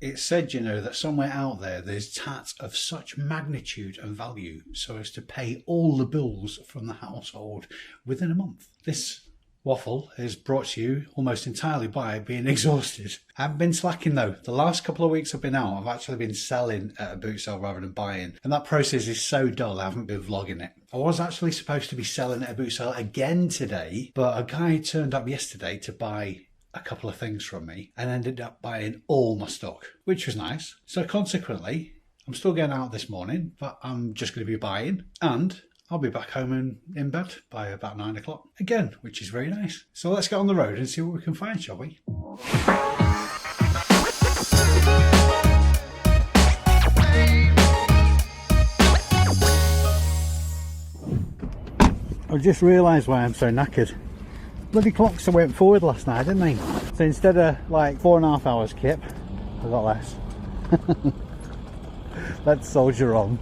It's said, you know, that somewhere out there there's tats of such magnitude and value so as to pay all the bills from the household within a month. This waffle is brought to you almost entirely by being exhausted. I haven't been slacking though. The last couple of weeks I've been out, I've actually been selling at a boot sale rather than buying. And that process is so dull, I haven't been vlogging it. I was actually supposed to be selling at a boot sale again today, but a guy turned up yesterday to buy a couple of things from me and ended up buying all my stock, which was nice. So consequently, I'm still going out this morning, but I'm just going to be buying, and I'll be back home and in bed by about 9 o'clock again, which is very nice. So let's get on the road and see what we can find, shall we? I just realised why I'm so knackered. Bloody clocks went forward last night, didn't they? So instead of like 4.5 hours kip, I got less. Let's soldier on.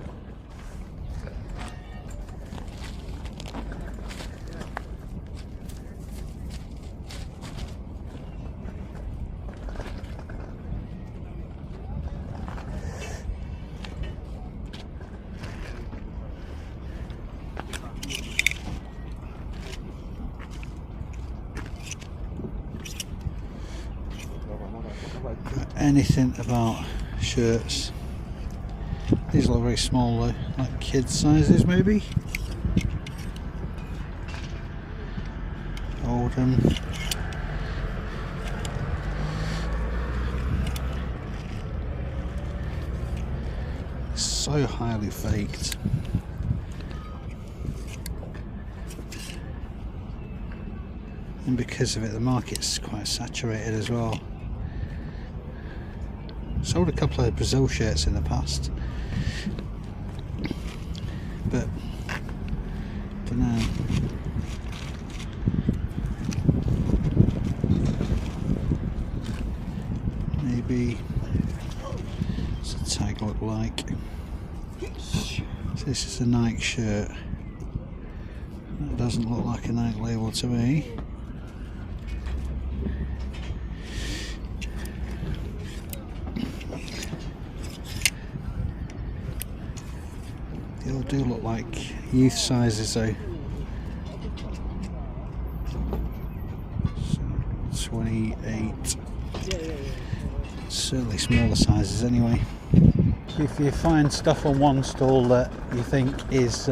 Anything about shirts? These look very small though, like kids sizes maybe. Oldham. So highly faked. And because of it, the market's quite saturated as well. Sold a couple of Brazil shirts in the past, but don't know. Maybe what's the tag look like? So this is a Nike shirt. That doesn't look like a Nike label to me. They all do look like youth sizes though. So 28. Certainly smaller sizes anyway. If you find stuff on one stall that you think is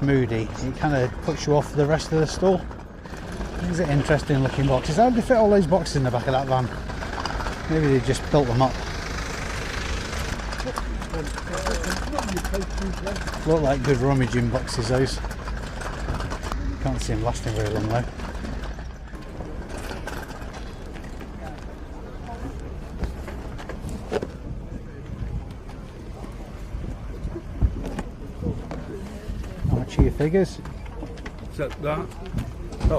moody, it kind of puts you off the rest of the stall. These are interesting looking boxes. How did they fit all those boxes in the back of that van? Maybe they just built them up. Look like good rummaging boxes those. Can't see them lasting very long though. How much are your figures? That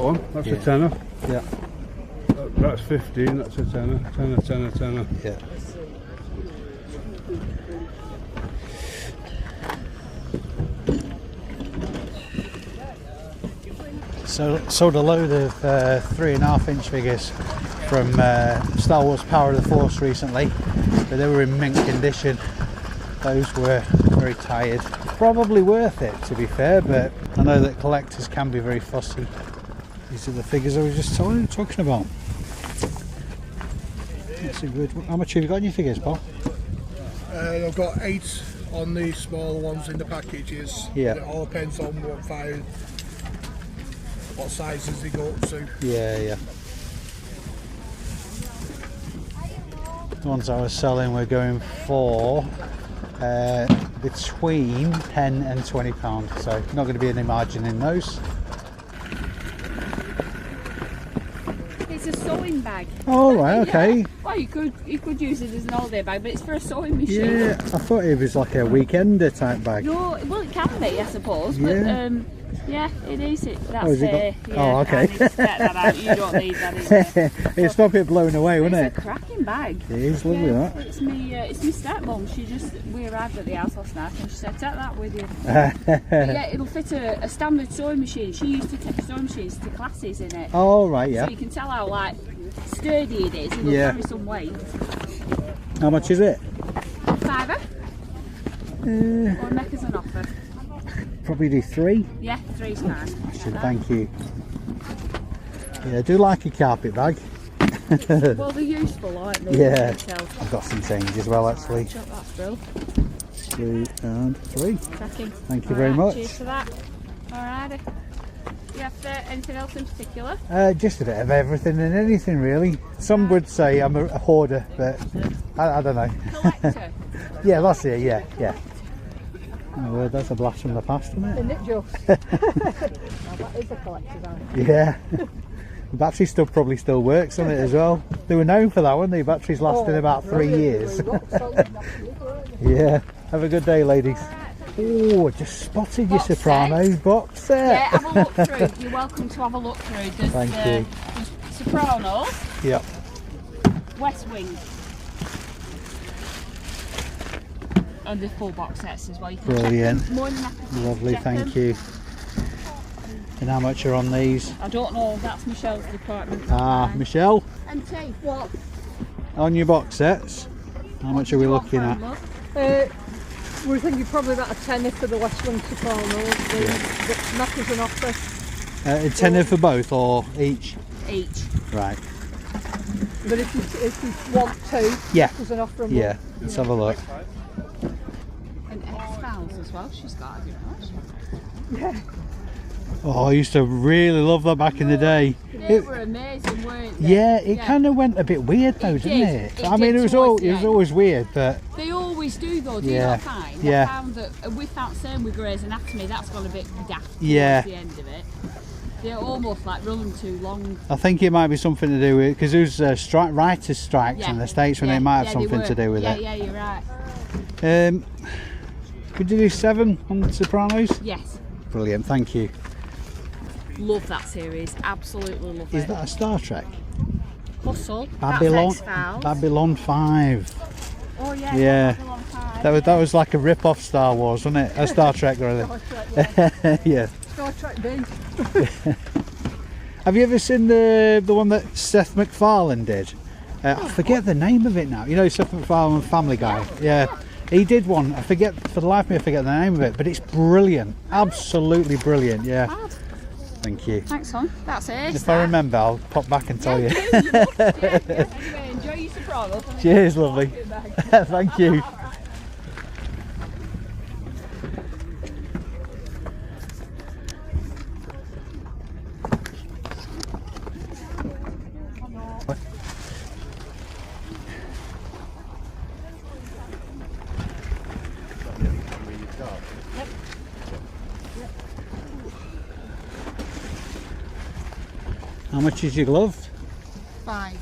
one, that's a tenner. Yeah. That's 15, that's a tenner. Tenner. Yeah. So sold a load of 3.5-inch figures from Star Wars Power of the Force recently, but they were in mint condition. Those were very tired. Probably worth it to be fair, but I know that collectors can be very fussy. These are the figures I was just talking about. That's a good one. How much have you got in your figures, Paul? I've got 8 on the smaller ones in the packages. Yeah. It all depends on what sizes they go up to. Yeah. The ones I was selling were going for between £10 and £20, so not going to be any margin in those. It's a sewing bag. Oh right, okay. Yeah. Well, you could use it as an all-day bag, but it's for a sewing machine. Yeah, I thought it was like a weekender type bag. No, well it can be, I suppose. But Yeah. yeah, it is. That's has it got- Oh, okay. I need to get that out. You don't need that in there. It'd stop it blowing away, wouldn't It's it? a cracking bag. It is lovely, Yeah, that. it's my stepmom. We arrived at the house last night and she said, take that with you. But yeah, it'll fit a standard sewing machine. She used to take sewing machines to classes in it. Oh right, yeah. So you can tell how like sturdy it is. It'll Yeah. carry some weight. How much is it? £5. Or make us an offer. Probably do 3. Yeah, 3's fine. Thank you. Yeah, I do like a carpet bag. Well, they're useful, aren't they? Yeah. I've got some change as well, actually. That's brilliant. 2 and 3. Cracking. Thank you very much. Cheers for that. Alrighty. You have anything else in particular? Just a bit of everything and anything, really. Some would say I'm a hoarder, but I don't know. Collector. Yeah, that's it. Yeah, yeah. Oh, well, that's a blast from the past, isn't it? Isn't it just? That is a collector's item. Yeah. The battery stuff probably still works on it as well. They were known for that, weren't they? Batteries lasting about 3 years. Yeah. Have a good day, ladies. Oh, just spotted your Sopranos box set. Yeah, have a look through. You're welcome to have a look through. There's, Thank you. There's Sopranos, Yep. West Wing, and the full box sets as well. You can Brilliant. check them. More than happy to Lovely, check thank them. you. And how much are on these? I don't know. That's Michelle's department. Michelle, And T, what? on your box sets, how much are we looking at? We're thinking probably about a tenner for the West Wing Sopranos. The knackers and offer. A tenner for both or each? Each. Right. But if you want two, Yeah. knackers and offer. Yeah, let's have a look. And X-Files as well. She's got it. Yeah. Oh, I used to really love that back in the day. They were amazing, weren't they? Yeah, it kind of went a bit weird though, didn't it? It I mean, did it was towards the end. always weird, but They always do though, do Yeah. you not find? Yeah. I found that we found same with Grey's Anatomy, that's gone a bit daft Yeah. towards the end of it. They're almost like running too long. I think it might be something to do with, because there was writers' strikes in the States when yeah, they might have yeah, something were. to do with yeah, it. Yeah, you're right. Could you do 7 on the Sopranos? Yes. Brilliant, thank you. Love that series, absolutely love Is it. that a Star Trek? Hustle, Babylon, that's X-Files. Babylon 5. Oh yeah, Yeah. Babylon 5. That was like a rip-off Star Wars, wasn't it? A Star Trek, rather. Yeah. Star Trek B. Have you ever seen the one that Seth MacFarlane did? I forget the name of it now. You know Seth MacFarlane, Family Guy. Yeah. He did one. I forget for the life of me. I forget the name of it, but it's brilliant. Absolutely brilliant. Yeah. Thank you. Thanks, son. That's it. If I remember, I'll pop back and tell you. Yeah. Anyway, enjoy your Sopranos. Cheers, lovely. Thank you. How much is your glove? 5.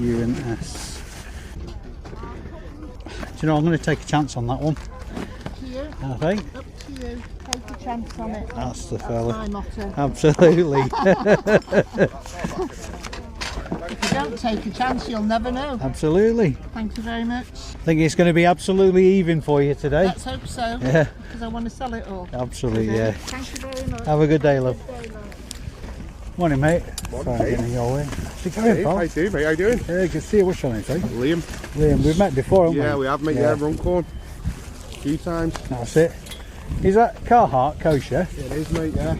U&S. Do you know, I'm going to take a chance on that one. Here, I think. up to you. Take a chance on it. That's the fella. My motto. Absolutely. If you don't take a chance, you'll never know. Absolutely. Thank you very much. I think it's going to be absolutely even for you today. Let's hope so. Yeah. Because I want to sell it all. Absolutely, yeah. Thank you very much. Have a good day, love. Very much. Morning, mate. Morning, Sorry, mate. getting your way. How's it going, Hey, pal? how you doing, mate? How you doing? Yeah, good to see you. What's your name, sorry? Liam. Liam. We've met before, haven't we? Yeah, we have, mate. Yeah, Runcorn. A few times. That's it. Is that Carhartt kosher? It is, mate, yeah.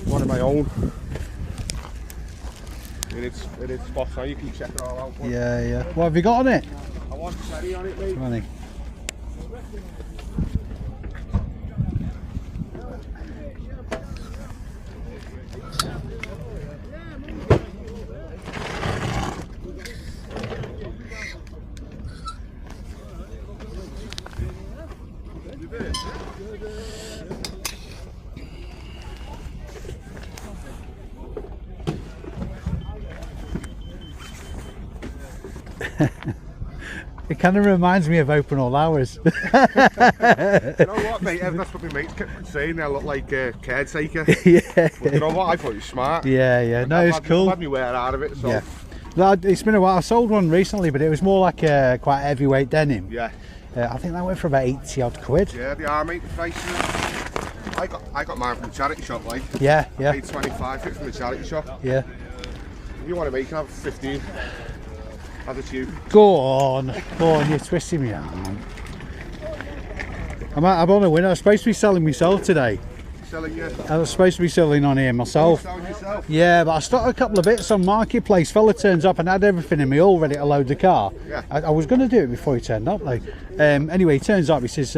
One of my own. It is spot on. You can check it all out. Yeah, yeah. What have you got on it? I want cherry on it, mate. Money. It kind of reminds me of open all hours. You know what, mate? That's what my mates kept saying. I look like a caretaker. Yeah. But you know what? I thought it was smart. Yeah, yeah. No, it's cool. I've had me wear out of it, so. Yeah. No, it's been a while. I sold one recently, but it was more like a quite heavyweight denim. Yeah. I think that went for about 80 odd quid. Yeah, they are, mate. The prices. I got mine from the charity shop, like. Yeah, yeah, Paid 25 for it from the charity shop. yeah. If you want to make, you can have 15. Have it to you. Go on, you're twisting me arm. I'm on a winner. I'm supposed to be selling myself today. Selling you. I was supposed to be selling on here myself. Selling yourself. Yeah, but I started a couple of bits on Marketplace. Fella turns up and had everything in me all ready to load the car. Yeah. I was going to do it before he turned up, though. Anyway, he turns up. He says,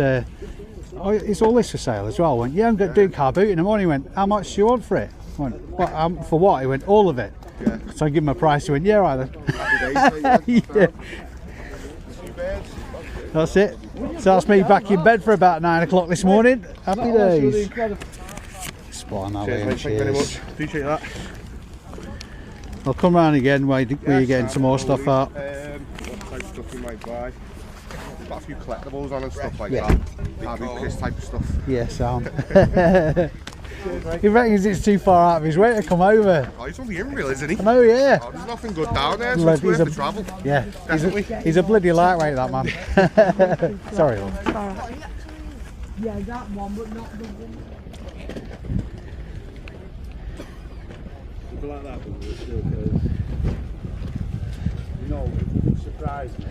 "Oh, is all this for sale as well?" I went, "Yeah, I'm going to do car boot in the morning." He went, "How much do you want for it?" I went, "For what?" He went, "All of it." Yeah. So I give him a price. He went, "Yeah, right then." Happy days, Yeah. 2 beds. That's it. So that's me back in bed for about 9 o'clock this morning. Happy days. Spot on that, Cheers, Liam. mate. Thank you very Cheers. much. Appreciate that. I'll come round again where you're getting some more stuff out. What type of stuff you might buy? Got a few collectibles on and stuff like Yeah. that. Harvey Piss type of stuff. Yeah, Sam. He reckons it's too far out of his way to come over. Oh, he's only in real, isn't he? I know, yeah. Oh, there's nothing good down there, so Blood, it's worth he's the travel. Yeah, Definitely. he's a bloody lightweight, that man. Sorry, love. Yeah, that one, but not the one. Like that one, you know, it wouldn't surprise me.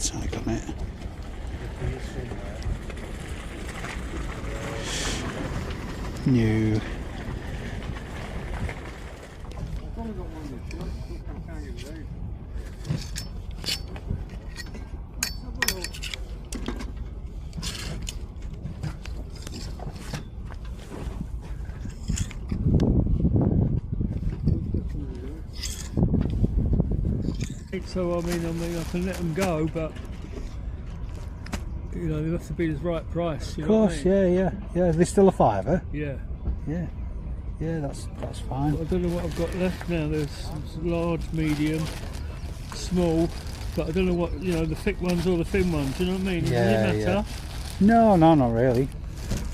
Tag on it. New. So I mean, I can let them go, but you know, they have to be the right price. You Of know what course, I mean? yeah. There's still a fiver. Yeah. Yeah, that's fine. I don't know what I've got left now. There's large, medium, small, but I don't know what, you know, the thick ones or the thin ones. You know what I mean? Yeah, Does it matter? No, not really.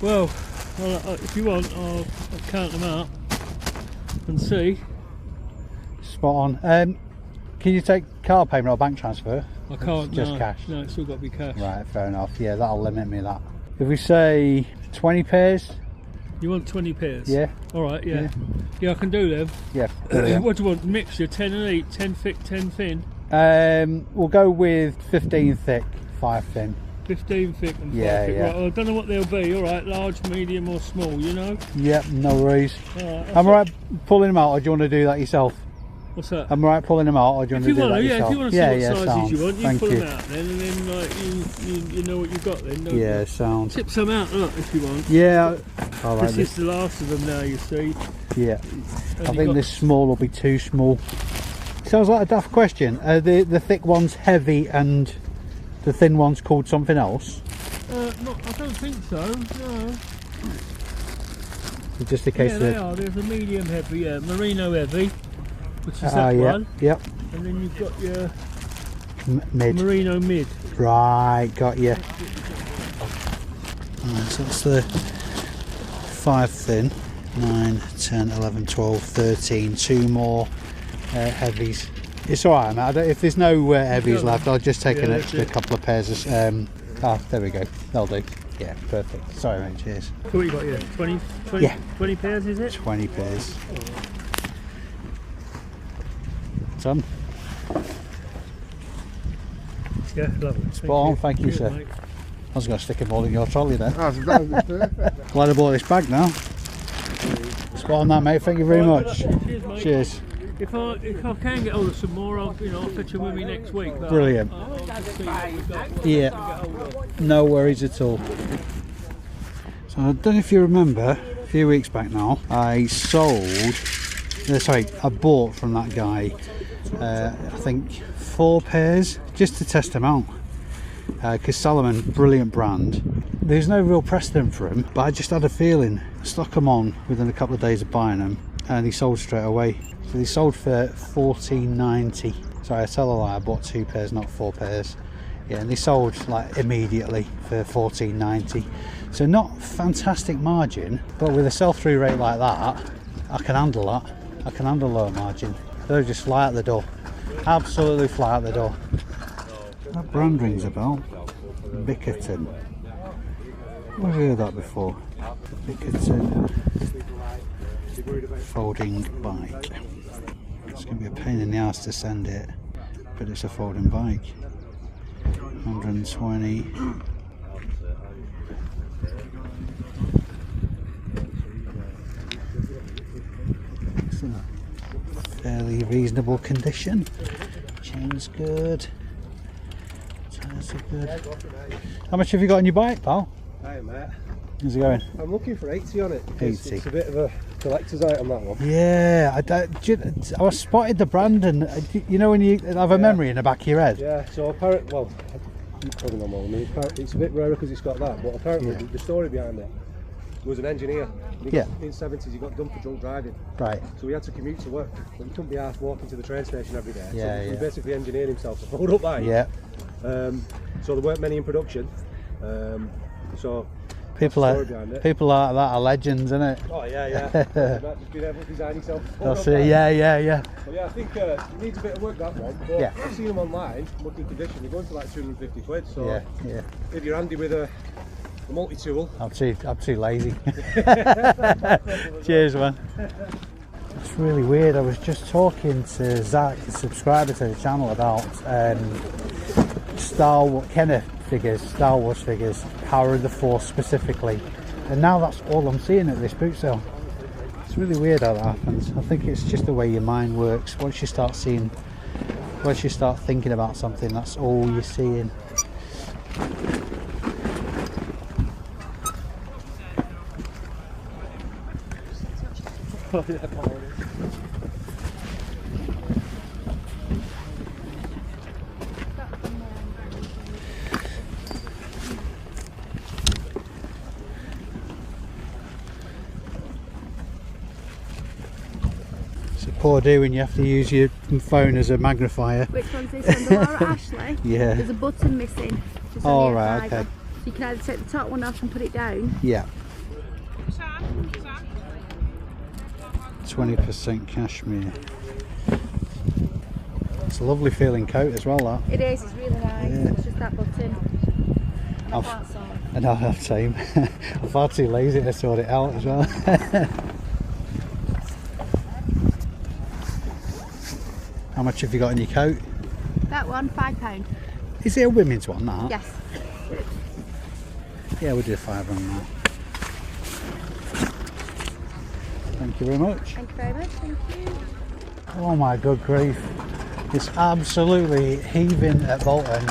Well, if you want, I'll count them out and see. Spot on. Can you take card payment or bank transfer? I can't. Just no, cash. No, it's still got to be cash. Right, fair enough. Yeah, that'll limit me that. If we say 20 pairs, You want 20 pairs? yeah, All right. Yeah. Yeah, I can do them. yeah. Brilliant. What do you want? Mixture, 10 and 8, 10 thick, 10 thin. We'll go with 15 thick, 5 thin. 15 thick and 5 Yeah, thick. yeah. Right, well, I don't know what they'll be. All right, large, medium, or small. You know. Yep, no worries. All right. I'm right pulling them out, or do you want to do that yourself? What's that? I'm right pulling them out, or do you want If to you do want that to, yourself? if you want to see what sizes sound. you want, you Thank pull you. them out then, and then like you know what you've got then. Don't Yeah, you? sound. Tip some out, look, if you want. Yeah. All right. This is the last of them now. You see. Yeah. I Only think got- this small will be too small. Sounds like a daft question. Are the thick one's heavy and the thin one's called something else? No, I don't think so. No. It's just a case Yeah, of. they are. There's a medium heavy, yeah, merino heavy, which is Ah, that yeah. one, Yep. and then you've got your Mid. merino mid. Right, got you. Right, so that's the 5 thin. 9, 10, 11, 12, 13. 2 more heavies. It's alright, mate. If there's no heavies left, I'll just take Yeah, an that's extra it. couple of pairs of. There we go. That'll do. Yeah, perfect. Sorry, mate. Cheers. So what you got here? 20 Yeah. 20 pairs, is it? 20 pairs. Done. Yeah, lovely. Spot on, thank you, Cheers, sir. mate. I was going to stick them all in your trolley then. That was perfect. Glad I bought this bag now. Spot on that, mate. Thank you very much. Cheers, mate. Cheers. If I can get hold of some more, I'll fetch them with me next week. But Brilliant. I'll just see what we've got. Yeah. Get hold of. No worries at all. So I don't know if you remember, a few weeks back now, I bought from that guy, I think 4 pairs, just to test them out. Because Salomon, brilliant brand. There's no real precedent for him, but I just had a feeling. Stuck them on within a couple of days of buying them, and he sold straight away. So they sold for $14.90. Sorry, I tell a lie, I bought 2 pairs, not 4 pairs. Yeah, and they sold like immediately for $14.90. So not fantastic margin, but with a sell-through rate like that, I can handle that. I can handle lower margin. They'll just fly out the door. Absolutely fly out the door. That brand rings a bell. Bickerton. I've heard that before. Bickerton folding bike. It's going to be a pain in the ass to send it, but it's a folding bike. 120. It's in fairly reasonable condition. Chain's good. Tires are good. How much have you got on your bike, pal? Hi mate. How's it going? I'm looking for 80 on it. 80. It's a bit of a collector's item, that one. Yeah, I was spotted the brand, and you know when you have a memory in the back of your head? Yeah, so apparently, well, you probably know more than me. It's a bit rarer because it's got that, but apparently the story behind it was an engineer. In the 70s he got done for drunk driving. Right. So he had to commute to work, but he couldn't be arsed walking to the train station every day. Yeah, so he basically engineered himself to fold up bike. Yeah. So there weren't many in production. So people like that are legends, isn't it? Oh yeah, yeah. Just being able to design yourself. That's it. Yeah. But yeah, I think it needs a bit of work, that one. But I've seen them online, looking condition. They're going for like 250 quid. So if you're handy with a multi-tool, I'm too lazy. Cheers, man. It's really weird. I was just talking to Zach, a subscriber to the channel, about Star Wars figures, Power of the Force specifically, and now that's all I'm seeing at this boot sale. It's really weird how that happens. I think it's just the way your mind works. Once you start thinking about something, that's all you're seeing. Poor do when you have to use your phone as a magnifier. Which one's this one? The Laura Ashley? Yeah. There's a button missing. Oh, right, okay. So you can either take the top one off and put it down. Yeah. 20% cashmere. It's a lovely feeling coat as well, that. It is, it's really nice. Yeah. It's just that button. And I can't sew. And I have same. I'm far too lazy to sort it out as well. How much have you got in your coat? That one, £5. Is it a women's one, that? Yes. Yeah, we'll do a £5 on that. Thank you very much. Thank you very much, thank you. Oh my good grief. It's absolutely heaving at Bolton,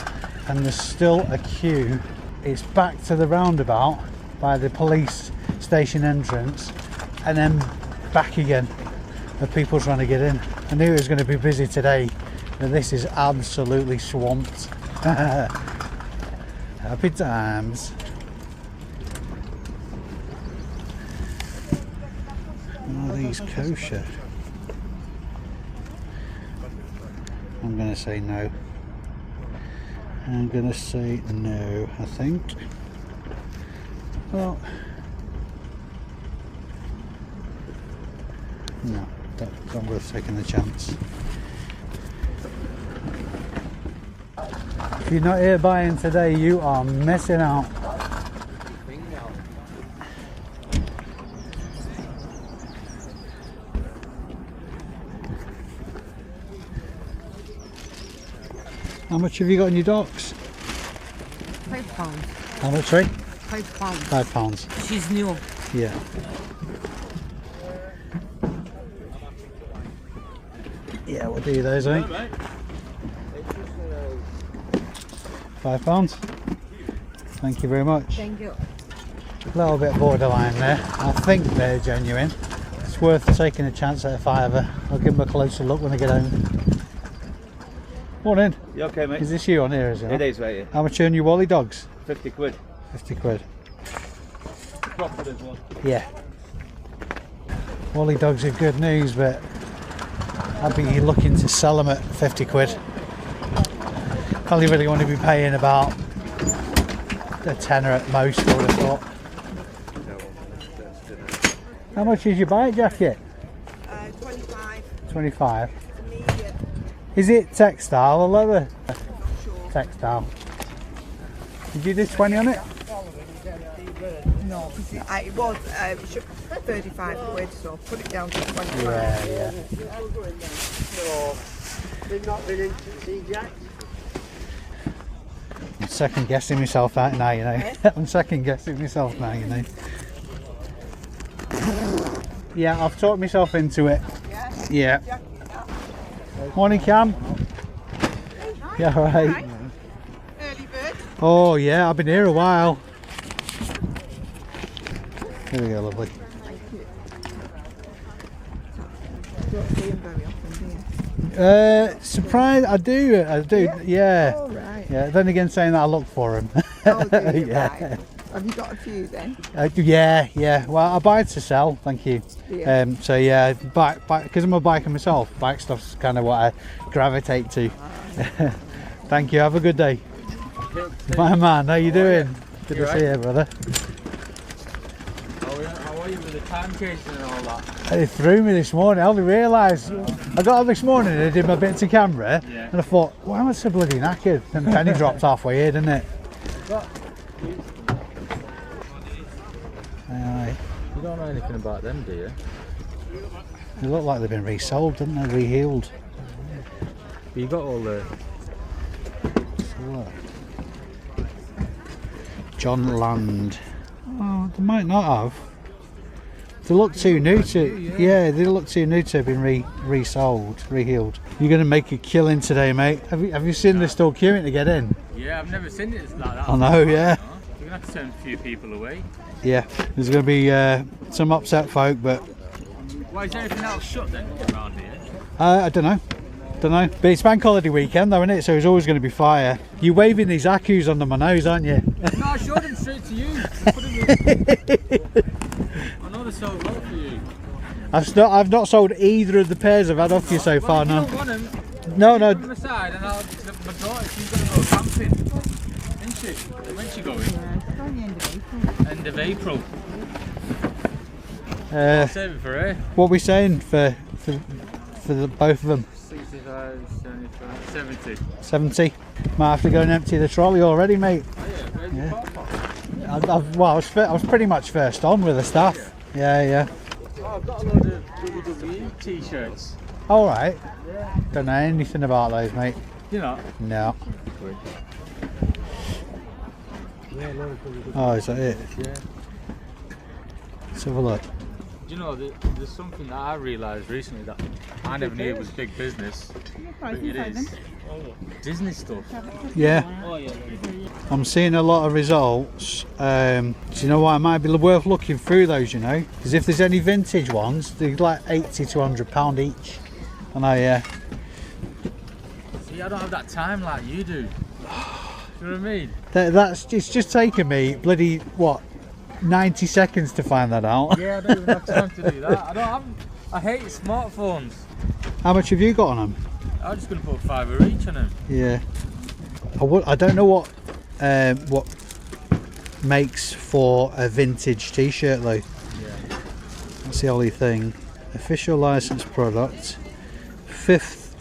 and there's still a queue. It's back to the roundabout by the police station entrance, and then back again. The people trying to get in. I knew it was going to be busy today, but this is absolutely swamped. Happy times. Are these kosher? I'm going to say no. I'm going to say no, I think. Well, no. Not worth taking the chance. If you're not here buying today, you are missing out. How much have you got in your docks? £5. How much, right? £5. £5. She's new. Yeah. Yeah, we'll do those, I think. £5. Thank you very much. Thank you. A little bit borderline there. I think they're genuine. It's worth taking a chance at a £5. I'll give them a closer look when I get home. Morning. You okay, mate? Is this you on here, is it? It is, right here. How much are your Wally dogs? 50 quid. 50 quid. Profit as well. Yeah. Wally dogs are good news, but I'd be looking to sell them at 50 quid. Probably really want to be paying about a tenner at most, I would have thought. How much is your bike jacket? 25. 25. Is it textile or leather? Sure. Textile. Did you do 20 on it? No, it was 35 quid, so put it down to 25. Yeah. or they've not been into the sea jack. I'm second guessing myself out now, you know. I'm second guessing myself now, you know. Yeah, I've talked myself into it. Yeah. Morning, Cam. Yeah, all right. Early bird. Oh yeah, I've been here a while. Here we go, lovely. You don't see them very often, do you? Surprised, I do, yeah. Oh, right. Yeah, then again saying that I look for them. Oh, do you? Yeah. Right. Have you got a few then? Yeah. Well, I buy to sell, thank you. Yeah. So yeah, because I'm a biker myself, bike stuff's kind of what I gravitate to. Thank you, have a good day. My man, how you doing? Good to see you, brother. How are you with the time chasing and all that? It threw me this morning. I only realised I got up this morning and I did my bit to camera, and I thought, why am I so bloody knackered? And penny dropped halfway here, didn't it? Aye. You don't know anything about them, do you? They look like they've been resold, didn't they? Rehealed. But you got all the... John Land. Oh, they might not have. They look too new to. Yeah, they look too new to have been resold, rehealed. You're going to make a killing today, mate. Have you seen this still queuing to get in? Yeah, I've never seen it like that. I know, yeah. We're going to have to turn a few people away. Yeah, there's going to be some upset folk, but... Why is everything else shut then around here? I don't know. But it's bank holiday weekend though, isn't it? So there's always going to be fire. You're waving these Akus under my nose, aren't you? No, I showed them straight to you. I know they're sold well for you. I've not sold either of the pairs I've had off you so far, no. You don't want them, No. put them aside and I'll my daughter, she's going to go camping. Isn't she? When's she going? It's only end of April. End of April. I'll save it for her. What are we saying for the both of them? 65, 75, 70. 70. Might have to go and empty the trolley already, mate. Oh yeah, where's the car park? I was pretty much first on with the staff. Yeah. Oh, I've got a load of WWE t-shirts. All right. Yeah. Don't know anything about those, mate. You know? No. Oh, is that it? Yeah. Let's have a look. Do you know, there's something that I realised recently that I never knew was big business, but it is Disney stuff. Yeah. Oh yeah. I'm seeing a lot of results. Do you know what? It might be worth looking through those, you know, because if there's any vintage ones, they're like £80 to £100 each. And See, I don't have that time like you do. Do you know what I mean? It's just taken me bloody 90 seconds to find that out. Yeah, I don't even have time to do that. I hate smartphones. How much have you got on them? I'm just going to put £5 each on them. Yeah. I don't know what makes for a vintage t-shirt though. Yeah. That's the only thing. Official licensed product. Fifth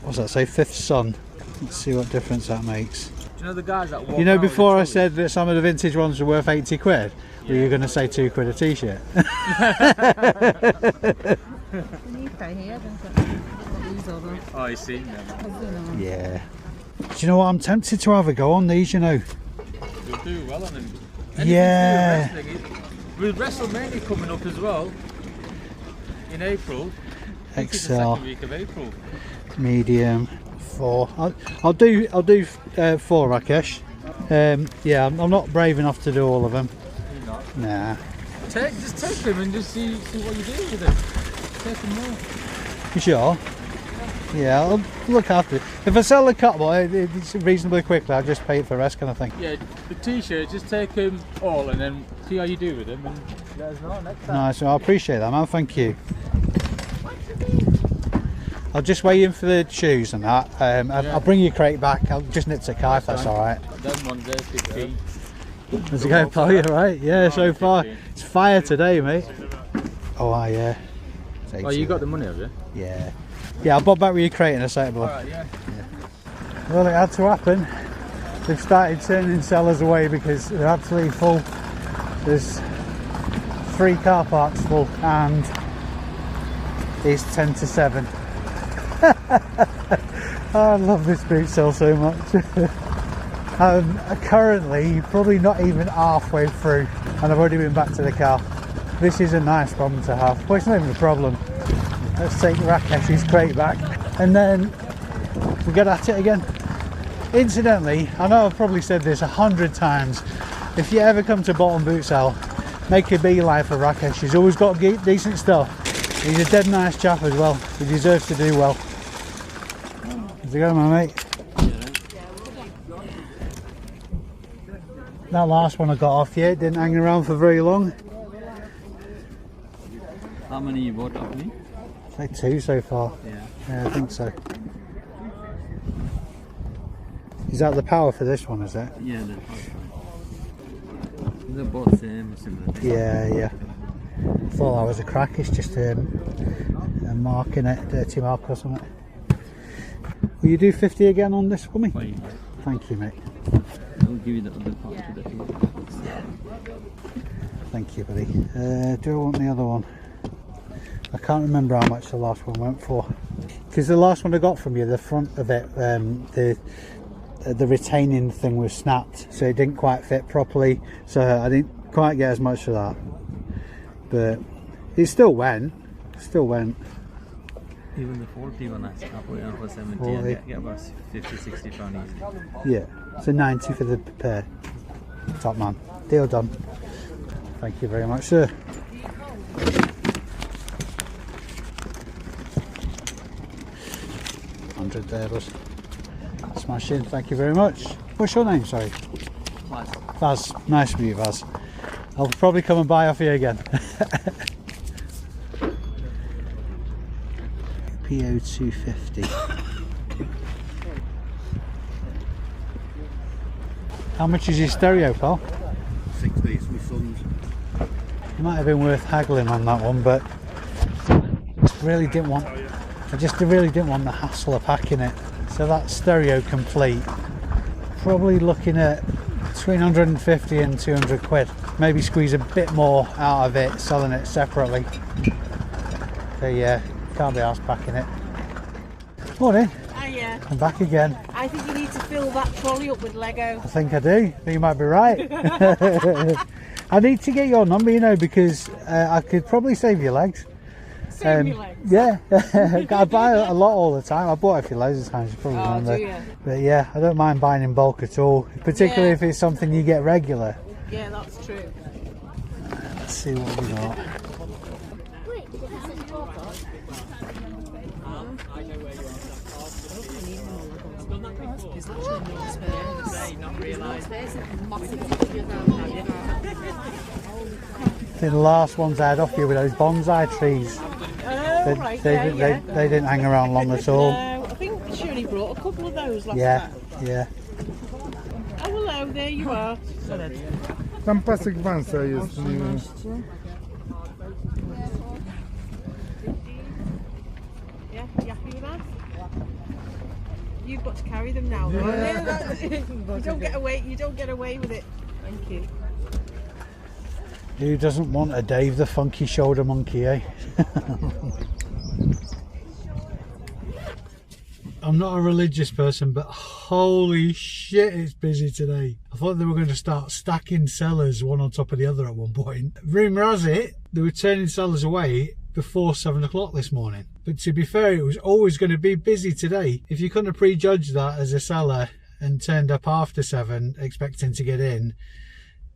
Son. Let's see what difference that makes. Do you know the guys that walk You know, out with before I the said that some of the vintage ones were worth 80 quid, were you going to say £2 a t-shirt? Oh, you see them? Yeah. Do you know what? I'm tempted to have a go on these, you know. You'll do well on them. Yeah. With WrestleMania coming up as well in April. I think it's the XL. second week of April. Medium 4. I'll do 4, Rakesh. Yeah, I'm not brave enough to do all of them. You're not. Nah. Just take them and just see what you do with them. Take them more. You sure? Yeah, I'll look after it. If I sell the couple, it's reasonably quickly. I'll just pay it for the rest, kind of thing. Yeah, the t-shirts, just take them all and then see how you do with them and let us know next time. Nice, I appreciate that, man. Thank you. I'll just weigh in for the shoes and that. I'll bring your crate back. I'll just nip to Keeffe, if that's alright. Them ones there, 15. How's it going, pal? You alright? Yeah, so far. It's fire today, mate. Oh, yeah. Oh, you got the money, have you? Yeah. Yeah, I'll bob back with your crate in a sec, bud. Alright, yeah. Well, it had to happen. They've started turning sellers away because they're absolutely full. There's 3 car parks full and it's 10 to 7. I love this boot sale so much. I'm currently probably not even halfway through and I've already been back to the car. This is a nice problem to have. Well, it's not even a problem. Let's take Rakesh's crate back and then we'll get at it again. Incidentally, I know I've probably said this 100 times, if you ever come to Bolton Boot Sale, make a beeline for Rakesh. He's always got decent stuff. He's a dead nice chap as well. He deserves to do well. How's it going, my mate? That last one I got off you, it didn't hang around for very long. How many you bought off me? It's like 2 so far. Yeah, I think so. Is that the power for this one, is it? Yeah, the power. They're both same, similar. Yeah. I thought that was a crack, it's just a mark in it, dirty mark or something. Will you do 50 again on this for me? Fine. Thank you, mate. I'll give you the other part to the Thank you, buddy. Do I want the other one? I can't remember how much the last one went for. Because the last one I got from you, the front of it, the retaining thing was snapped, so it didn't quite fit properly. So I didn't quite get as much for that. But it still went. Even the 40 one, I put it on for 70 and get about 50-60 pound easy. Yeah, so 90 for the pair. Top man. Deal done. Thank you very much, sir. £100 there, boss. Smashing, thank you very much. What's your name, sorry? Vaz. Nice to meet you, Vaz. I'll probably come and buy off you again. PO 250. How much is your stereo, pal? 60, it's my son's. It might have been worth haggling on that one, but I just really didn't want the hassle of packing it. So that's stereo complete. Probably looking at between 150 and 200 quid. Maybe squeeze a bit more out of it, selling it separately. So yeah, can't be arsed packing it. Morning. Hiya. I'm back again. I think you need to fill that trolley up with Lego. I think I do. I think you might be right. I need to get your number, you know, because I could probably save your legs. Save your legs? Yeah. I buy a lot all the time. I bought a few loads of times, you probably remember. Do you? But yeah, I don't mind buying in bulk at all, particularly if it's something you get regular. Yeah, that's true. Let's see what we got. The last ones I had off you were those bonsai trees. They didn't hang around long at all. No, I think she only brought a couple of those last time. Yeah. Oh, hello, there you are. Tam pasek Vansa jest. Yeah, you happy with that? You've got to carry them now. Yeah. You don't get away with it. Thank you. Who doesn't want a Dave the Funky Shoulder Monkey, eh? I'm not a religious person, but holy shit, it's busy today. I thought they were going to start stacking sellers one on top of the other at one point. Rumour has it, they were turning sellers away before 7 o'clock this morning. But to be fair, it was always going to be busy today. If you couldn't have prejudged that as a seller and turned up after 7 expecting to get in,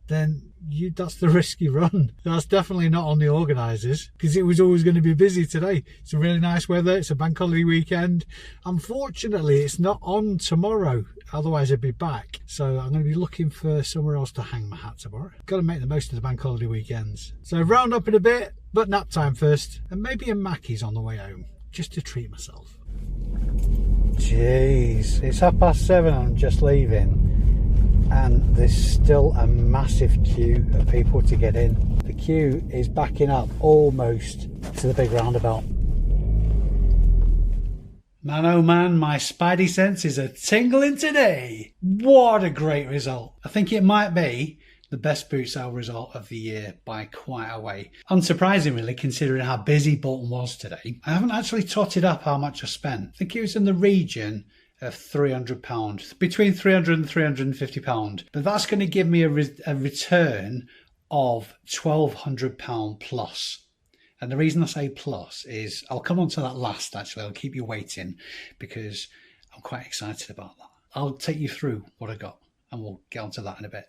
then that's the risk you run. That's definitely not on the organisers, because it was always going to be busy today. It's a really nice weather, it's a bank holiday weekend. Unfortunately, it's not on tomorrow, otherwise I'd be back. So I'm going to be looking for somewhere else to hang my hat tomorrow. Got to make the most of the bank holiday weekends. So round up in a bit, but nap time first, and maybe a Mackey's on the way home, just to treat myself. Jeez, it's 7:30 and I'm just leaving. And there's still a massive queue of people to get in. The queue is backing up almost to the big roundabout. Man oh man, my spidey senses are tingling today. What a great result. I think it might be the best boot sale result of the year by quite a way. Unsurprisingly, considering how busy Bolton was today, I haven't actually totted up how much I spent. I think it was in the region of £300, between £300 and £350. But that's going to give me a return of £1,200 plus. And the reason I say plus is, I'll come on to that last actually, I'll keep you waiting because I'm quite excited about that. I'll take you through what I got and we'll get onto that in a bit.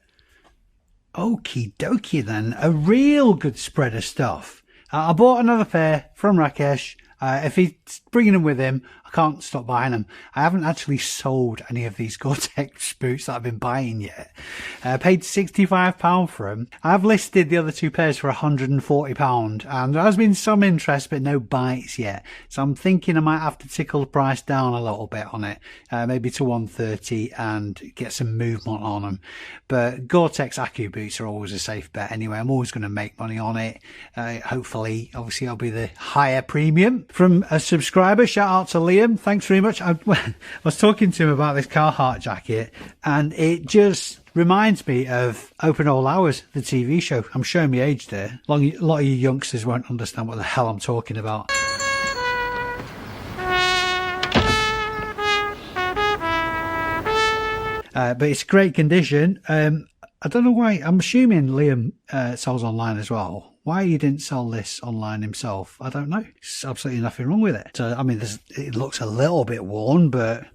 Okie dokie then, a real good spread of stuff. I bought another pair from Rakesh. If he's bringing them with him, I can't stop buying them. I haven't actually sold any of these Gore-Tex boots that I've been buying yet. I paid £65 for them. I've listed the other two pairs for £140 and there has been some interest but no bites yet. So I'm thinking I might have to tickle the price down a little bit on it, maybe to £130 and get some movement on them. But Gore-Tex Accu boots are always a safe bet anyway. I'm always going to make money on it. Hopefully, obviously I'll be the higher premium. From a subscriber, shout out to Liam, thanks very much. I was talking to him about this Carhartt jacket and it just reminds me of Open All Hours, the TV show. I'm showing my age there. A lot of you youngsters won't understand what the hell I'm talking about. But it's great condition. I don't know why. I'm assuming Liam sells online as well. Why he didn't sell this online himself, I don't know. There's absolutely nothing wrong with it. So, I mean, it looks a little bit worn, but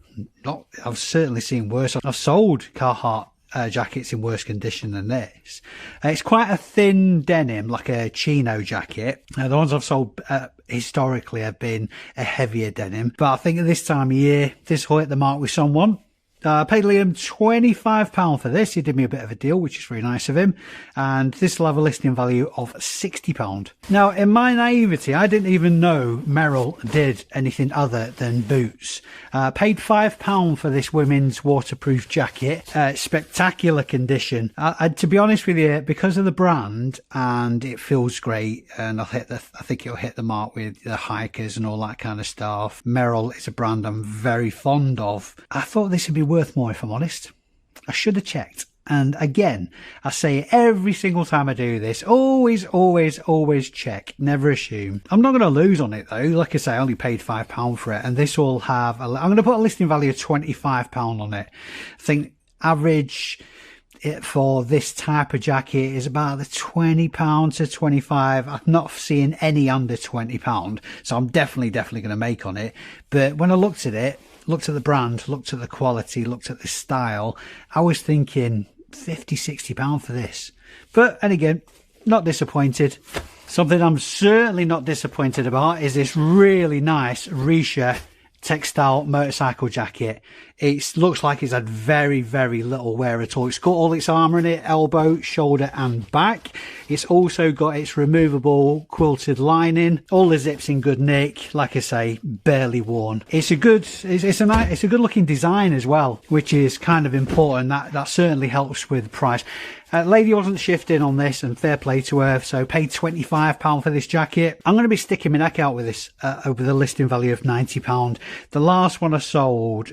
not. I've certainly seen worse. I've sold Carhartt jackets in worse condition than this. It's quite a thin denim, like a chino jacket. The ones I've sold historically have been a heavier denim. But I think at this time of year, this will hit the mark with someone. I paid Liam £25 for this. He did me a bit of a deal, which is very nice of him. And this will have a listing value of £60. Now, in my naivety, I didn't even know Merrell did anything other than boots. Paid £5 for this women's waterproof jacket. Spectacular condition. To be honest with you, because of the brand, and it feels great, and I think it'll hit the mark with the hikers and all that kind of stuff. Merrell is a brand I'm very fond of. I thought this would be worth more, if I'm honest. I should have checked. And again, I say it every single time I do this, always check, never assume. I'm not going to lose on it though. Like I say, I only paid £5 for it, and this will have I'm going to put a listing value of £25 on it. I think average for this type of jacket is about the £20 to £25. I'm not seeing any under £20, so I'm definitely going to make on it. But when I looked at it, looked at the brand, looked at the quality, looked at the style, I was thinking £50-60 for this. But, and again, not disappointed. Something I'm certainly not disappointed about is this really nice Risha textile motorcycle jacket. It looks like it's had very little wear at all. It's got all its armour in it, elbow, shoulder and back. It's also got its removable quilted lining, all the zips in good nick, like I say, barely worn. It's a good looking design as well, which is kind of important. That certainly helps with price. Lady wasn't shifting on this, and fair play to her, so paid £25 for this jacket. I'm going to be sticking my neck out with this over the listing value of £90. The last one I sold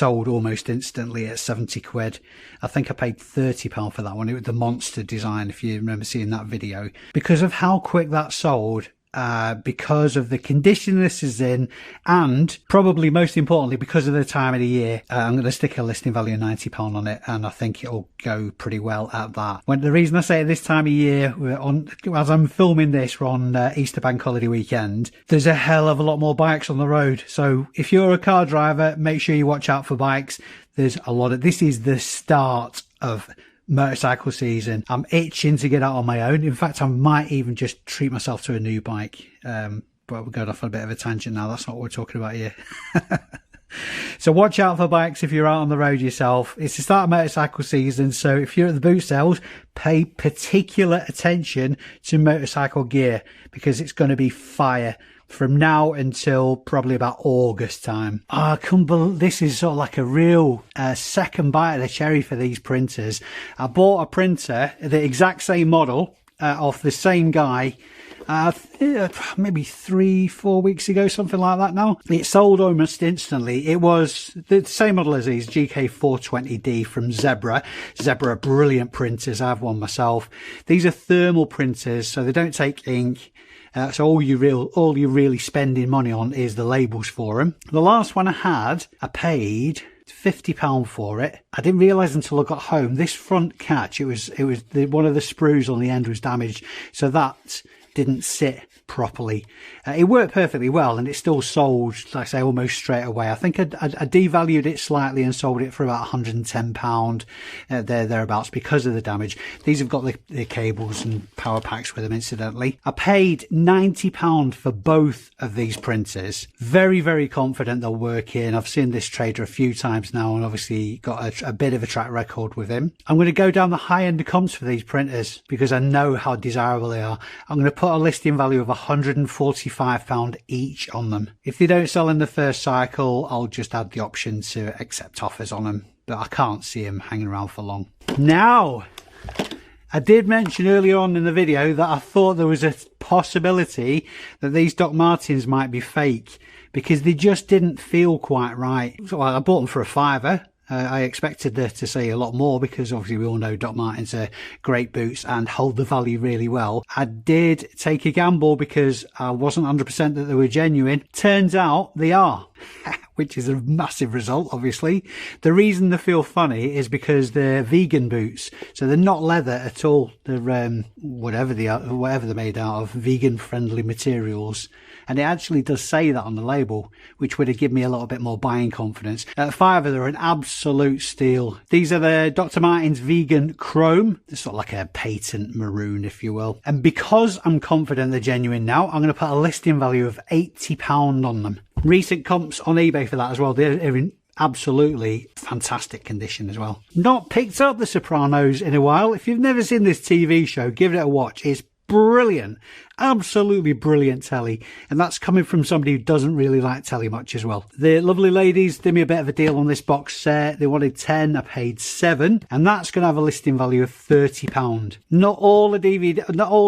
almost instantly at 70 quid. I think I paid £30 for that one. It was the monster design, if you remember seeing that video. Because of how quick that sold, because of the condition this is in, and probably most importantly because of the time of the year, I'm going to stick a listing value of £90 on it, and I think it'll go pretty well at that. The reason I say this time of year, as I'm filming this, we're on Easter bank holiday weekend, there's a hell of a lot more bikes on the road. So if you're a car driver, make sure you watch out for bikes. There's a lot of, this is the start of motorcycle season. I'm itching to get out on my own. In fact, I might even just treat myself to a new bike. But we're going off on a bit of a tangent now. That's not what we're talking about here. So watch out for bikes if you're out on the road yourself. It's the start of motorcycle season, so if you're at the boot sales, pay particular attention to motorcycle gear, because it's going to be fire from now until probably about August time. I couldn't believe this is sort of like a real second bite of the cherry for these printers. I bought a printer, the exact same model, off the same guy, maybe 3-4 weeks ago, something like that now. It sold almost instantly. It was the same model as these, GK420D from Zebra. Zebra, brilliant printers. I have one myself. These are thermal printers, so they don't take ink. So all you're really spending money on is the labels for them. The last one I had, I paid £50 for it. I didn't realise until I got home, this front catch, one of the sprues on the end was damaged, so that didn't sit properly. It worked perfectly well, and it still sold, like I say, almost straight away. I think I devalued it slightly and sold it for about £110 thereabouts because of the damage. These have got the cables and power packs with them, incidentally. I paid £90 for both of these printers. Very, very confident they'll work in. I've seen this trader a few times now and obviously got a bit of a track record with him. I'm going to go down the high end of comps for these printers because I know how desirable they are. I'm going to put a listing value of £145 each on them. If they don't sell in the first cycle, I'll just add the option to accept offers on them, but I can't see them hanging around for long. Now, I did mention earlier on in the video that I thought there was a possibility that these Doc Martens might be fake because they just didn't feel quite right. So I bought them for a £5. I expected to see a lot more because obviously we all know Doc Martens are great boots and hold the value really well. I did take a gamble because I wasn't 100% that they were genuine. Turns out they are, which is a massive result, obviously. The reason they feel funny is because they're vegan boots. So they're not leather at all. They're whatever they're made out of, vegan friendly materials. And it actually does say that on the label, which would have given me a little bit more buying confidence. At £5, they're an absolute steal. These are the Dr. Martens Vegan Chrome. They're sort of like a patent maroon, if you will. And because I'm confident they're genuine now, I'm going to put a listing value of £80 on them. Recent comps on eBay for that as well. They're in absolutely fantastic condition as well. Not picked up The Sopranos in a while. If you've never seen this TV show, give it a watch. It's brilliant, absolutely brilliant telly, and that's coming from somebody who doesn't really like telly much as well. The lovely ladies did me a bit of a deal on this box set. They wanted 10, I paid 7, and that's going to have a listing value of £30. Not all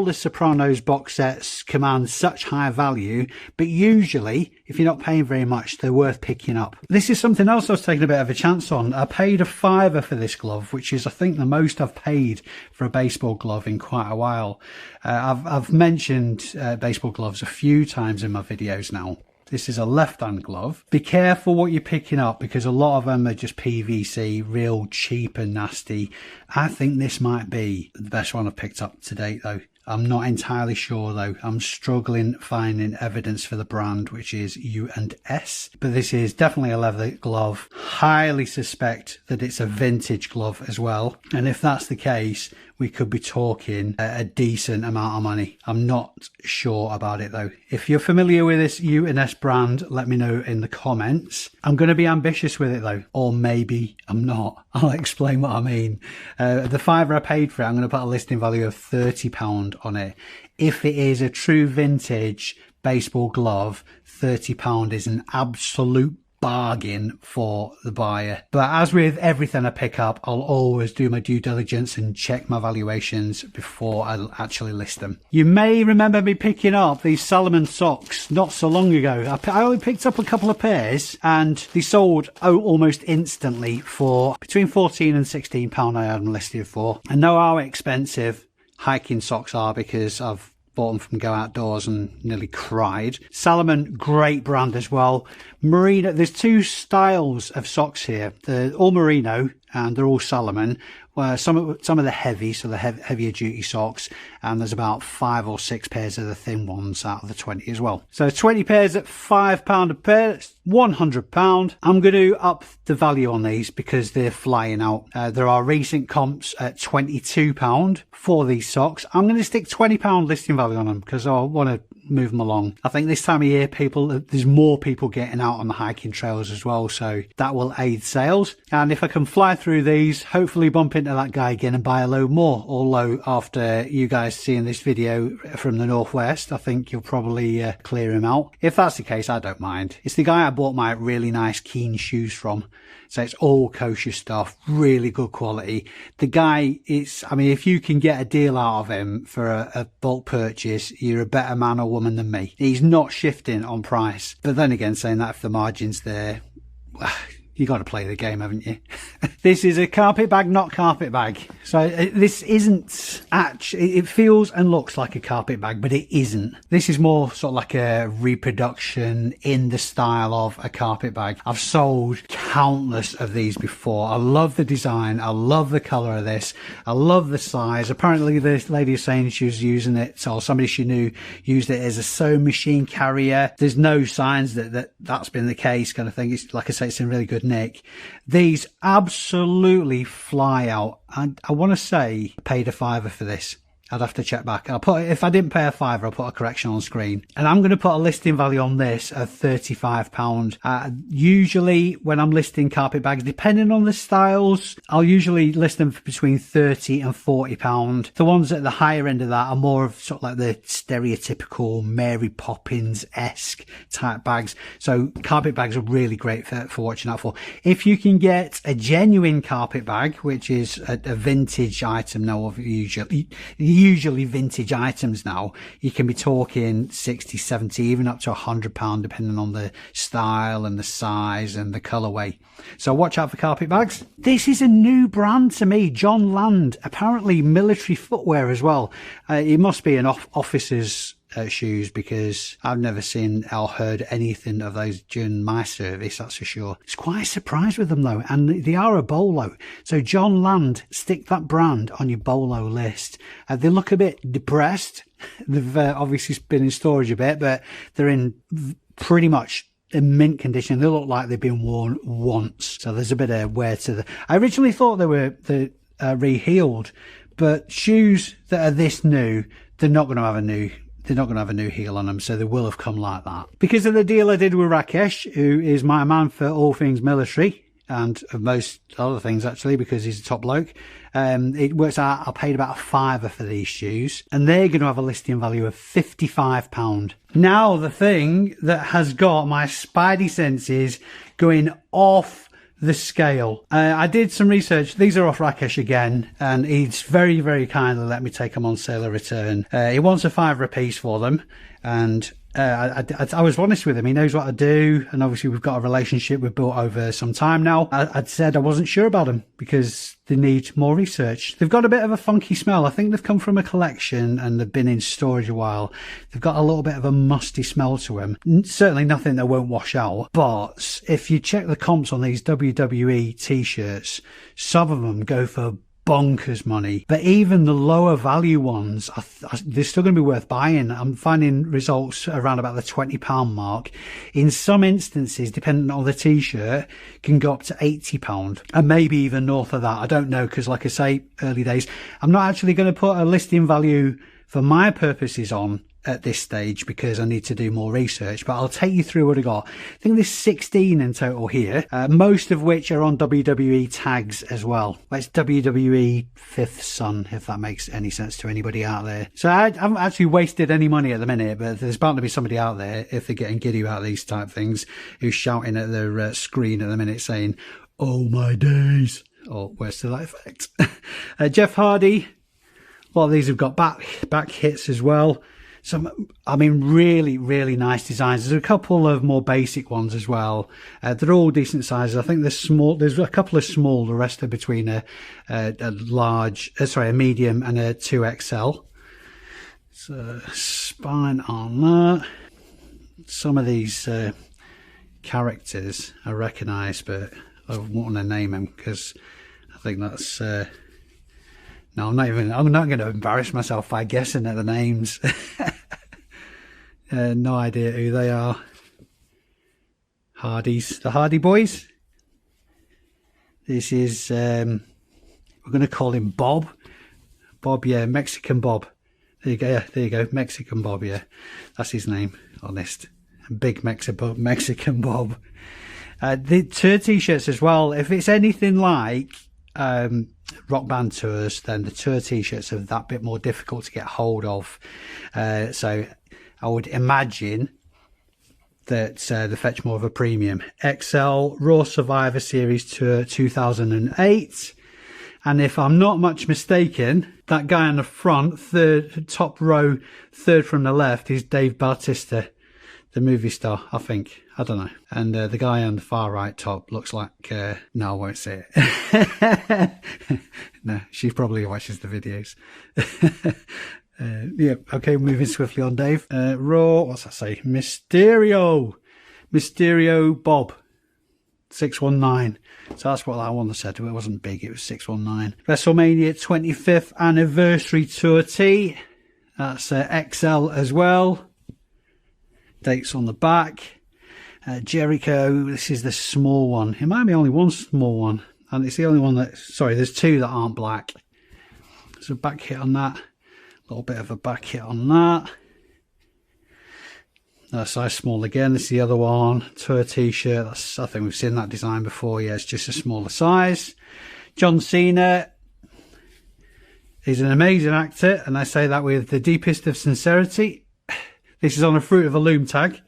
the Sopranos box sets command such high value, but usually if you're not paying very much, they're worth picking up. This is something else I was taking a bit of a chance on. I paid a £5 for this glove, which is I think the most I've paid for a baseball glove in quite a while. I've mentioned baseball gloves a few times in my videos now. This is a left-hand glove. Be careful what you're picking up because a lot of them are just PVC, real cheap and nasty. I think this might be the best one I've picked up to date though. I'm not entirely sure though. I'm struggling finding evidence for the brand, which is U&S. But this is definitely a leather glove. Highly suspect that it's a vintage glove as well. And if that's the case, we could be talking a decent amount of money. I'm not sure about it though. If you're familiar with this U&S brand, let me know in the comments. I'm going to be ambitious with it though, or maybe I'm not. I'll explain what I mean. The £5 I paid for it, I'm going to put a listing value of £30 on it. If it is a true vintage baseball glove, £30 is an absolute bargain for the buyer. But as with everything I pick up, I'll always do my due diligence and check my valuations before I actually list them. You may remember me picking up these Salomon socks not so long ago. I only picked up a couple of pairs and they sold almost instantly for between £14 and £16 I had them listed for. I know how expensive hiking socks are because I've bought them from Go Outdoors and nearly cried. Salomon, great brand as well. Merino, there's two styles of socks here. They're all merino and they're all Salomon. Some of the heavy, so the heavier duty socks, and there's about 5 or 6 pairs of the thin ones out of the 20 as well. So 20 pairs at £5 a pair, that's £100. I'm going to up the value on these because they're flying out. There are recent comps at £22 for these socks. I'm going to stick £20 listing value on them because I want to move them along. I think this time of year there's more people getting out on the hiking trails as well, so that will aid sales. And if I can fly through through these, hopefully bump into that guy again and buy a load more. Although after you guys seeing this video from the Northwest, I think you'll probably clear him out. If that's the case, I don't mind. It's the guy I bought my really nice Keen shoes from. So it's all kosher stuff, really good quality. The guy, I mean, if you can get a deal out of him for a bulk purchase, you're a better man or woman than me. He's not shifting on price. But then again, saying that, if the margin's there, you got to play the game, haven't you? This is a carpet bag, not carpet bag. So this isn't actually, it feels and looks like a carpet bag, but it isn't. This is more sort of like a reproduction in the style of a carpet bag. I've sold countless of these before. I love the design. I love the color of this. I love the size. Apparently this lady is saying she was using it, or somebody she knew used it as a sewing machine carrier. There's no signs that's been the case, kind of thing. It's, like I say, it's in really good nick. These absolutely fly out. I want to say I paid $5 for this. I'd have to check back. If I didn't pay $5, I'll put a correction on screen. And I'm going to put a listing value on this of £35. Usually when I'm listing carpet bags, depending on the styles, I'll usually list them for between £30 and £40. The ones at the higher end of that are more of sort of like the stereotypical Mary Poppins-esque type bags. So carpet bags are really great for watching out for. If you can get a genuine carpet bag, which is a vintage item now, usually vintage items now, you can be talking 60, 70, even up to £100, depending on the style and the size and the colorway. So watch out for carpet bags. This is a new brand to me, John Land, apparently military footwear as well. It must be an officer's shoes, because I've never seen or heard anything of those during my service, that's for sure. It's quite a surprise with them though, and they are a bolo. So John Land, stick that brand on your bolo list. They look a bit depressed. They've obviously been in storage a bit, but they're in pretty much in mint condition. They look like they've been worn once, so there's a bit of wear to them. I originally thought they were reheeled, but shoes that are this new, they're not going to have a new heel on them, so they will have come like that. Because of the deal I did with Rakesh, who is my man for all things military, and of most other things actually, because he's a top bloke, it works out I paid about £5 for these shoes, and they're going to have a listing value of £55. Now the thing that has got my spidey senses going off the scale. I did some research. These are off Rakesh again, and he's very, very kindly let me take them on sale or return. He wants a £5 a piece for them, and I was honest with him. He knows what I do, and obviously we've got a relationship we've built over some time now. I'd said I wasn't sure about them because they need more research. They've got a bit of a funky smell. I think they've come from a collection and they've been in storage a while. They've got a little bit of a musty smell to them. Certainly nothing that won't wash out. But if you check the comps on these WWE t-shirts, some of them go for bonkers money, but even the lower value ones, they're still going to be worth buying. I'm finding results around about the £20 mark. In some instances, depending on the t-shirt, can go up to £80 and maybe even north of that. I don't know, because like I say, early days. I'm not actually going to put a listing value for my purposes on at this stage because I need to do more research, but I'll take you through what I got. I think there's 16 in total here, most of which are on WWE tags as well. It's WWE Fifth Son, if that makes any sense to anybody out there. So I haven't actually wasted any money at the minute, but there's bound to be somebody out there, if they're getting giddy about these type things, who's shouting at their screen at the minute saying, "Oh my days," or words to that effect. Jeff Hardy, a lot of these have got back hits as well. Some, I mean, really, really nice designs. There's a couple of more basic ones as well. They're all decent sizes. I think there's small. There's a couple of small. The rest are between a medium and a 2XL. So spine on that. Some of these characters I recognise, but I won't want to name them because I think that's. No, I'm not going to embarrass myself by guessing at the names. No idea who they are. Hardys, the Hardy Boys. This is, we're going to call him Bob. Bob, yeah, Mexican Bob. There you go, yeah, there you go, Mexican Bob, yeah. That's his name, honest. Big Mexican Bob. The two t-shirts as well, if it's anything like rock band tours, then the tour t-shirts are that bit more difficult to get hold of. So I would imagine that they fetch more of a premium. XL Raw Survivor Series Tour 2008. And if I'm not much mistaken, that guy on the front, top row, third from the left, is Dave Bautista, the movie star, I think. I don't know. And the guy on the far right top looks like... no, I won't say it. No, she probably watches the videos. Yeah, okay, moving swiftly on, Dave. Raw, what's that say? Mysterio Bob. 619. So that's what that one said. It wasn't big, it was 619. WrestleMania 25th Anniversary Tour T. That's XL as well. Dates on the back. Jericho, this is the small one. It might be only one small one. And it's the only one that... Sorry, there's two that aren't black. There's a back hit on that. A little bit of a back hit on that. Size small again. This is the other one. Tour t-shirt. I think we've seen that design before. Yeah, it's just a smaller size. John Cena is an amazing actor, and I say that with the deepest of sincerity. This is on a Fruit of a Loom tag,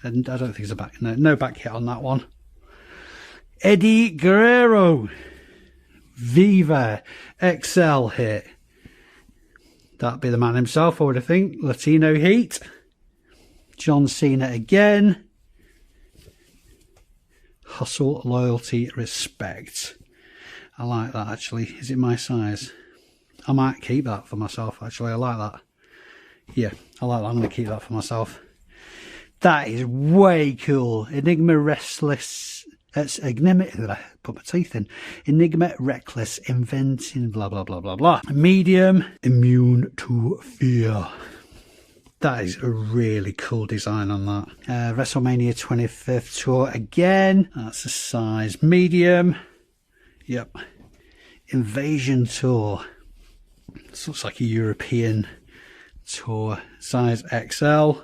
and I don't think there's a back. No back hit on that one. Eddie Guerrero, Viva XL hit. That'd be the man himself, I would think. Latino Heat. John Cena again. Hustle, loyalty, respect. I like that, actually. Is it my size? I might keep that for myself, actually. I like that. Yeah, I like that. I'm going to keep that for myself. That is way cool. Enigma Restless. It's Enigma. Put my teeth in. Enigma Reckless. Inventing blah, blah, blah, blah, blah. Medium. Immune to fear. That is a really cool design on that. WrestleMania 25th Tour again. That's a size medium. Yep. Invasion Tour. This looks like a European tour. Size XL.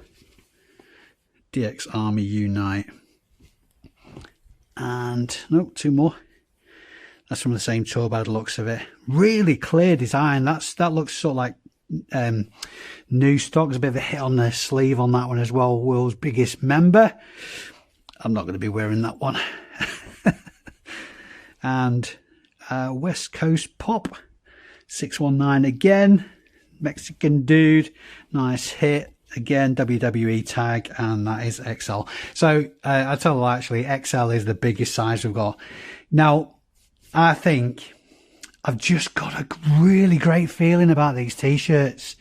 DX Army Unite. And, nope, two more. That's from the same tour by the looks of it. Really clear design. That looks sort of like new stock. There's a bit of a hit on the sleeve on that one as well. World's biggest member. I'm not going to be wearing that one. And West Coast Pop 619 again. Mexican dude. Nice hit. Again, WWE tag, and that is XL. So I tell you, actually, XL is the biggest size we've got. Now, I think I've just got a really great feeling about these t-shirts.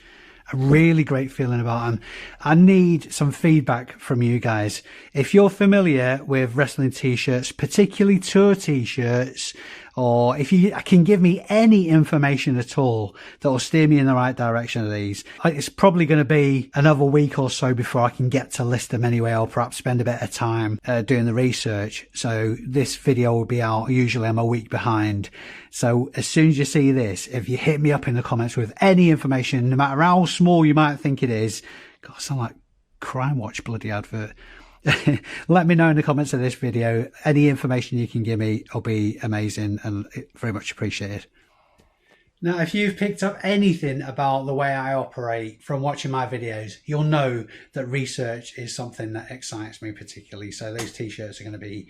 A really great feeling about them. I need some feedback from you guys. If you're familiar with wrestling t-shirts, particularly tour t-shirts, or if you can give me any information at all that will steer me in the right direction of these. It's probably going to be another week or so before I can get to list them anyway, or perhaps spend a bit of time doing the research. So this video will be out. Usually I'm a week behind. So as soon as you see this, if you hit me up in the comments with any information, no matter how small you might think it is, God, I sound like Crime Watch bloody advert. Let me know in the comments of this video. Any information you can give me will be amazing and very much appreciated. Now, if you've picked up anything about the way I operate from watching my videos, you'll know that research is something that excites me particularly. So those t-shirts are going to be,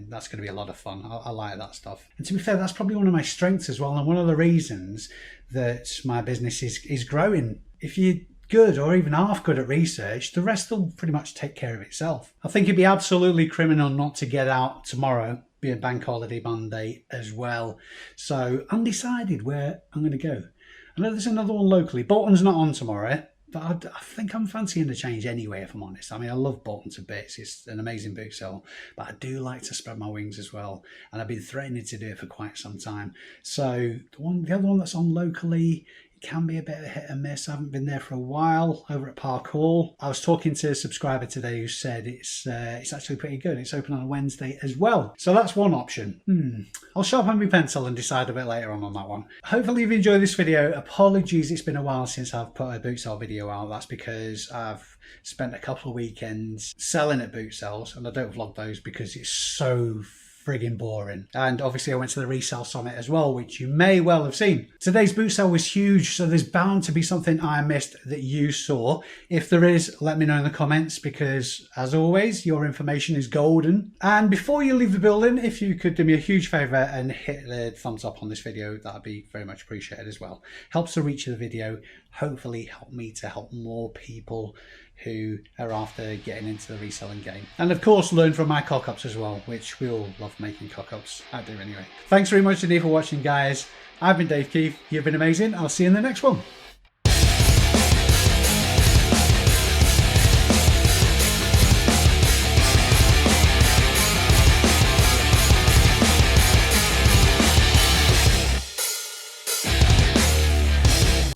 that's going to be a lot of fun. I like that stuff. And to be fair, that's probably one of my strengths as well. And one of the reasons that my business is growing. If you good or even half good at research, the rest will pretty much take care of itself. I think it'd be absolutely criminal not to get out tomorrow, be a bank holiday Monday as well. So undecided where I'm going to go. I know there's another one locally. Bolton's not on tomorrow, but I think I'm fancying the change anyway, if I'm honest. I mean, I love Bolton to bits. It's an amazing boot sale, but I do like to spread my wings as well. And I've been threatening to do it for quite some time. So the other one that's on locally, can be a bit of a hit and miss. I haven't been there for a while over at Park Hall. I was talking to a subscriber today who said it's actually pretty good. It's open on a Wednesday as well. So that's one option. I'll sharpen my pencil and decide a bit later on that one. Hopefully you've enjoyed this video. Apologies, it's been a while since I've put a boot sale video out. That's because I've spent a couple of weekends selling at boot sales and I don't vlog those because it's so friggin' boring. And obviously I went to the Resell Summit as well, which you may well have seen. Today's boot sale was huge, so there's bound to be something I missed that you saw. If there is, let me know in the comments, because as always, your information is golden. And before you leave the building, if you could do me a huge favor and hit the thumbs up on this video, that'd be very much appreciated as well. Helps the reach of the video, hopefully help me to help more people who are after getting into the reselling game. And of course, learn from my cock-ups as well, which we all love making cock-ups. I do anyway. Thanks very much indeed for watching, guys. I've been Dave Keeffe. You've been amazing. I'll see you in the next one.